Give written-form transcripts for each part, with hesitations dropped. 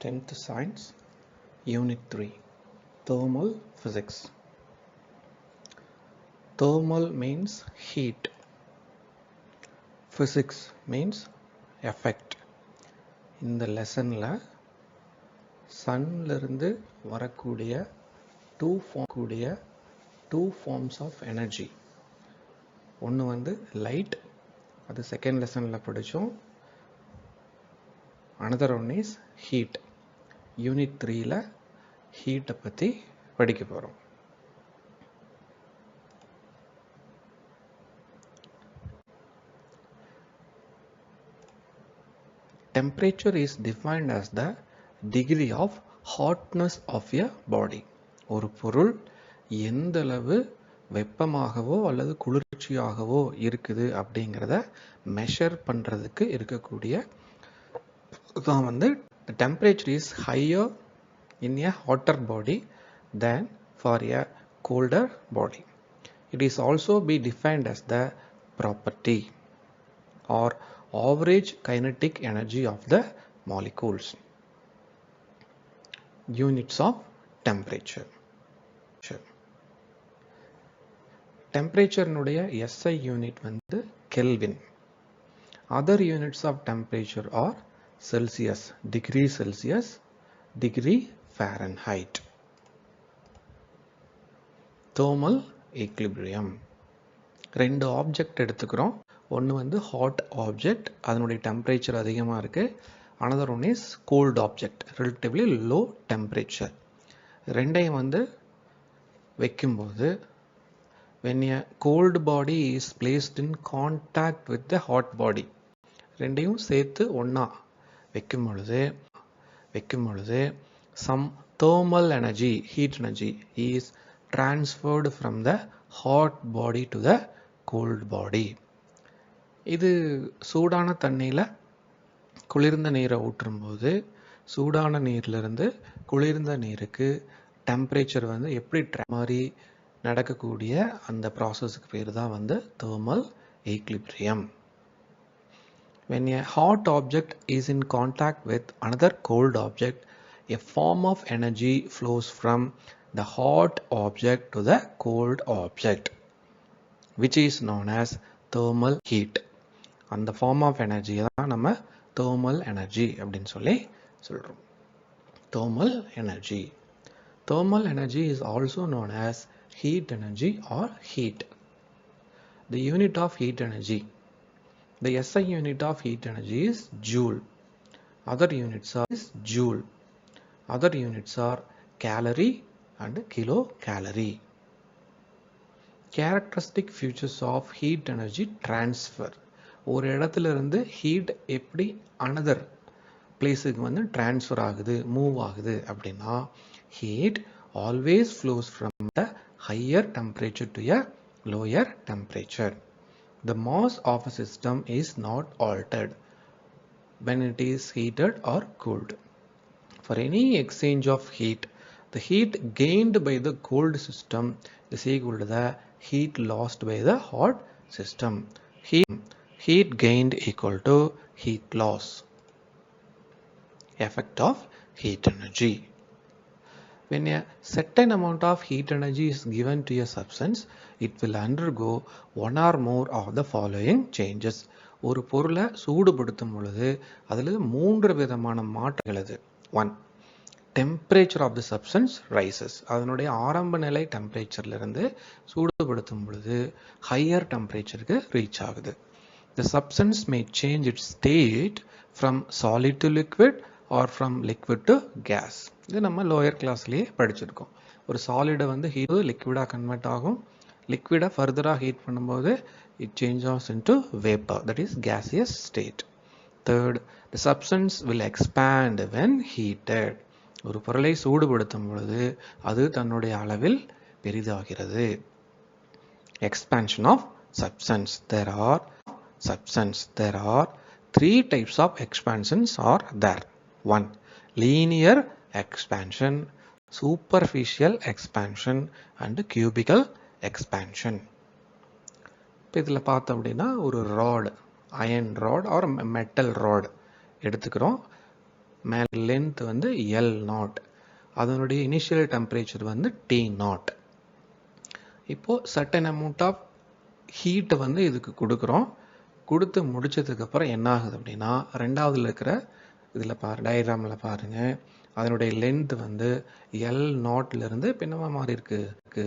10th Science, Unit 3, Thermal Physics. Thermal means heat. Physics means effect. இந்த லெசனில் சன்னிலிருந்து வரக்கூடிய two forms of energy. ஒன்று வந்து லைட், அது செகண்ட் லெசனில் படித்தோம். Another one is heat. Unit 3ல் ஹீட்டை பற்றி படிக்க போகிறோம். Temperature is defined as the degree of hotness of a body. ஒரு பொருள் எந்தளவு வெப்பமாகவோ அல்லது குளிர்ச்சியாகவோ இருக்குது அப்படிங்கிறத மெஷர் பண்ணுறதுக்கு இருக்கக்கூடிய தான் வந்து the temperature is higher in a hotter body than for a colder body. It is also be defined as the property or average kinetic energy of the molecules. Units of temperature. Temperature nuடைய SI unit வந்து Kelvin. Other units of temperature are Celsius, degree Celsius, degree Fahrenheit. Thermal equilibrium. ரெண்டு object எடுத்துக்கிறோம். ஒன்று வந்து hot object, அதனுடைய temperature அதிகமாக இருக்குது. Another one is cold object, relatively low temperature. ரெண்டையும் வந்து வைக்கும்போது when a cold body is placed in contact with the hot body, ரெண்டையும் சேர்த்து ஒன்றா வைக்கும் பொழுது some thermal energy, heat energy is transferred from the hot body to the cold body. இது சூடான தண்ணியில் குளிர்ந்த நீரை ஊற்றும்போது சூடான நீரிலிருந்து குளிர்ந்த நீருக்கு டெம்பரேச்சர் வந்து எப்படி மாதிரி நடக்கக்கூடிய அந்த ப்ராசஸுக்கு பேர் தான் வந்து thermal equilibrium. When a hot object is in contact with another cold object, a form of energy flows from the hot object to the cold object, which is known as thermal heat. அந்த form of energy தான் நம்ம thermal energy அப்படின்னு சொல்கிறோம். Thermal energy is also known as heat energy or heat. The unit of heat energy, the SI unit of heat energy is joule. Other units are calorie and kilocalorie. Characteristic features of heat energy transfer. ஒரு இடத்துல இருந்து heat எப்படி another பிளேஸுக்கு வந்து transfer ஆகுது, move ஆகுது அப்படின்னா heat always flows from the higher temperature to a lower temperature. The mass of a system is not altered when it is heated or cooled. For any exchange of heat, the heat gained by the cold system is equal to the heat lost by the hot system. Heat gained equal to heat loss. Effect of heat energy. When a certain amount of heat energy is given to a substance, it will undergo one or more of the following changes. ஒரு பொருளை சூடுபடுத்தும் பொழுது அதில் 3 விதமான மாற்றங்கள். 1. Temperature of the substance rises. அதனுடைய ஆரம்ப நிலை டெம்பரேச்சர்லேருந்து சூடுபடுத்தும் பொழுது ஹையர் டெம்பரேச்சருக்கு ரீச் ஆகுது. The substance may change its state from solid to liquid or from liquid to gas. இது நம்ம லோயர் கிளாஸ்லேயே படிச்சிருக்கோம். ஒரு சாலிடை வந்து ஹீட் லிக்விடாக கன்வெர்ட் ஆகும். லிக்விடை ஃபர்தராக ஹீட் பண்ணும்போது it changes into vapor, that is gaseous state. Third, the substance will expand when heated. ஒரு பொருளை சூடுபடுத்தும் பொழுது அது தன்னுடைய அளவில் பெரிதாகிறது. Expansion of substance. There are 3 types of expansions are there. 1. Linear expansion, superficial expansion and cubical expansion. இப்போ இதில் பார்த்தோம் அப்படின்னா ஒரு rod, iron rod or metal rod எடுத்துக்கிறோம். மேலே லென்த் வந்து L0, அதனுடைய இனிஷியல் டெம்பரேச்சர் வந்து T0. இப்போ certain amount of heat வந்து இதுக்கு கொடுக்குறோம். கொடுத்து முடிச்சதுக்கு அப்புறம் என்ன ஆகுது அப்படின்னா, ரெண்டாவதுல இருக்கிற இதில் டயக்ராமில் பாருங்க, அதனுடைய லென்த் வந்து L0 இருந்து பின்னமா மாறி இருக்கு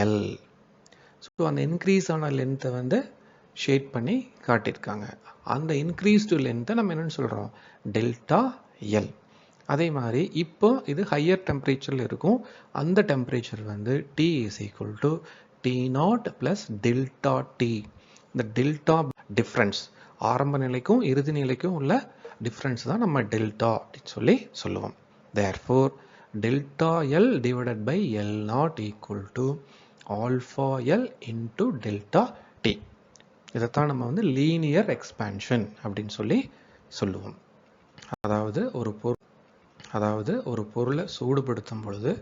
L. ஸோ அந்த இன்க்ரீஸ் ஆன லென்த்தை வந்து ஷேட் பண்ணி காட்டியிருக்காங்க. அந்த இன்க்ரீஸ்டு லென்த்தை நம்ம என்னன்னு சொல்கிறோம், டெல்டா எல். அதே மாதிரி இப்போ இது ஹையர் டெம்பரேச்சரில் இருக்கும். அந்த டெம்பரேச்சர் வந்து T is equal to T0 plus delta T. இந்த டெல்டா டிஃப்ரென்ஸ், ஆரம்ப நிலைக்கும் இறுதி நிலைக்கும் உள்ள டிஃப்ரென்ஸ் தான் நம்ம டெல்டா அப்படின்னு சொல்லி சொல்லுவோம். Therefore, delta L divided by L0 equal to alpha L into delta T. இதைத்தான் நம்ம வந்து லீனியர் எக்ஸ்பான்ஷன் அப்படின்னு சொல்லி சொல்லுவோம். அதாவது ஒரு பொருளை சூடுபடுத்தும் பொழுது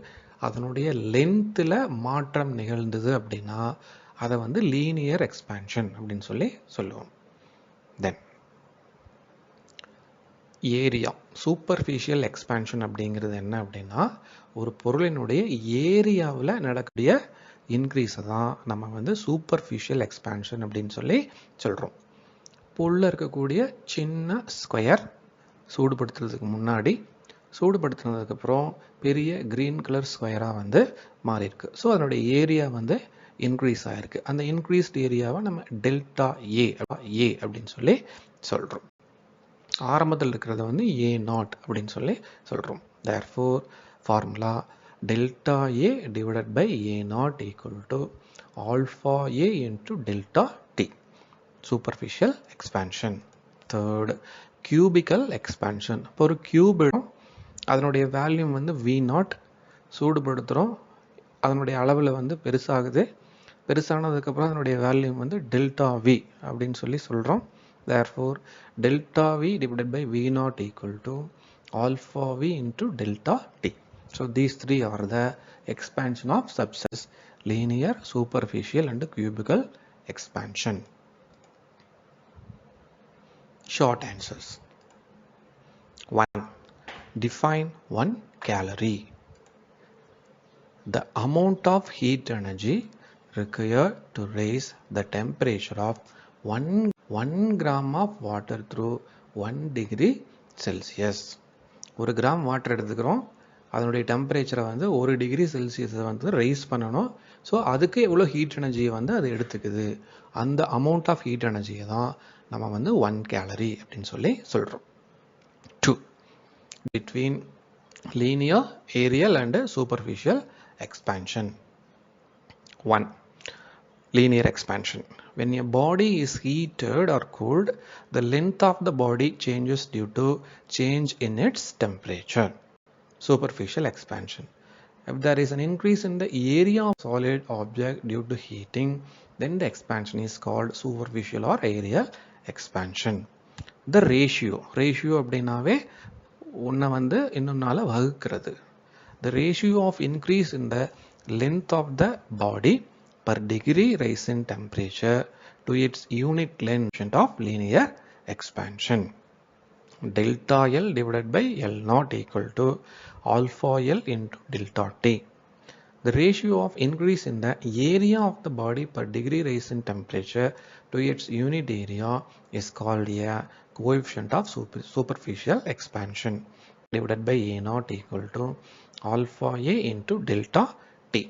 அதனுடைய லென்த்தில் மாற்றம் நிகழ்ந்தது அப்படின்னா அதை வந்து லீனியர் எக்ஸ்பான்ஷன் அப்படின்னு சொல்லி சொல்லுவோம். தென் ஏரியா, சூப்பர்ஃபிஷியல் எக்ஸ்பான்ஷன் அப்படிங்கிறது என்ன அப்படின்னா, ஒரு பொருளினுடைய ஏரியாவில் நடக்கக்கூடிய இன்க்ரீஸை தான் நம்ம வந்து சூப்பர்ஃபிஷியல் எக்ஸ்பான்ஷன் அப்படின்னு சொல்லி சொல்கிறோம். பொருளில் இருக்கக்கூடிய சின்ன ஸ்கொயர் சூடுபடுத்துறதுக்கு முன்னாடி, சூடுபடுத்தினதுக்கப்புறம் பெரிய கிரீன் கலர் ஸ்கொயராக வந்து மாறி இருக்கு. ஸோ அதனுடைய ஏரியா வந்து இன்க்ரீஸ் ஆகிருக்கு. அந்த இன்க்ரீஸ்ட் ஏரியாவை நம்ம டெல்டா ஏ அப்படின்னு சொல்லி சொல்கிறோம். ஆரம்பத்தில் இருக்கிறத வந்து A0 அப்படின்னு சொல்லி சொல்கிறோம். Therefore, formula delta A divided by A0 equal to alpha A into delta T. Superficial expansion. Third, cubical expansion. இப்போ ஒரு கியூப் அதனுடைய வேல்யூம் வந்து V0, சூடுபடுத்துகிறோம், அதனுடைய அளவில் வந்து பெருசானதுக்கப்புறம் அதனுடைய வேல்யூம் வந்து டெல்டா V அப்படின்னு சொல்லி சொல்கிறோம். Therefore, delta V divided by V0 equal to alpha V into delta T. So, these three are the expansion of subsurface: linear, superficial and cubical expansion. Short answers. 1. Define 1 calorie. The amount of heat energy required to raise the temperature of 1 gram of water through 1 degree Celsius. ஒரு gram water எடுத்துக்கிறோம், அதனுடைய டெம்பரேச்சரை வந்து 1 degree செல்சியஸை வந்து rice பண்ணணும். So அதுக்கு எவ்வளோ ஹீட் எனர்ஜியை வந்து அது எடுத்துக்குது, அந்த அமௌண்ட் ஆஃப் ஹீட் எனர்ஜியை தான் நம்ம வந்து 1 கேலரி அப்படின்னு சொல்லி சொல்கிறோம். 2. Between linear, aerial and superficial expansion. 1. Linear expansion. When a body is heated or cooled, the length of the body changes due to change in its temperature. Superficial expansion. If there is an increase in the area of solid object due to heating, then the expansion is called superficial or aerial expansion. The ratio அப்படினாவே ஒன்றை வந்து இன்னொன்னால வகுக்கிறது. The ratio of increase in the length of the body per degree rise in temperature to its unit length of linear expansion. Delta L divided by L0 equal to alpha L into delta T. The ratio of increase in the area of the body per degree rise in temperature to its unit area is called a coefficient of superficial expansion divided by A0 equal to alpha A into delta T.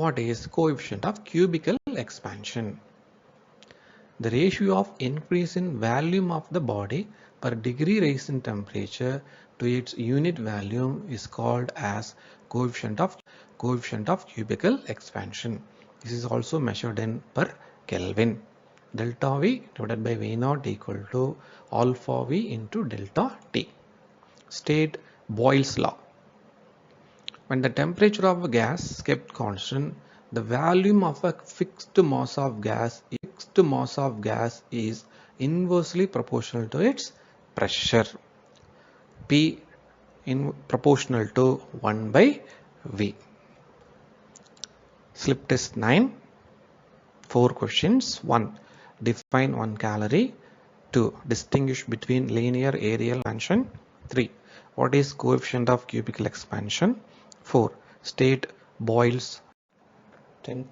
What is coefficient of cubical expansion? The ratio of increase in volume of the body per degree rise in temperature to its unit volume is called as coefficient of cubical expansion. This is also measured in per Kelvin. Delta V divided by V0 equal to alpha V into delta T. State Boyle's law. When the temperature of a gas is kept constant, the volume of a fixed mass of gas is inversely proportional to its pressure. P in proportional to 1 by V. Slip test 9. 4 questions. 1. Define 1 calorie. 2. Distinguish between linear aerial expansion. 3. What is coefficient of cubical expansion? 4. State Boyle's 10th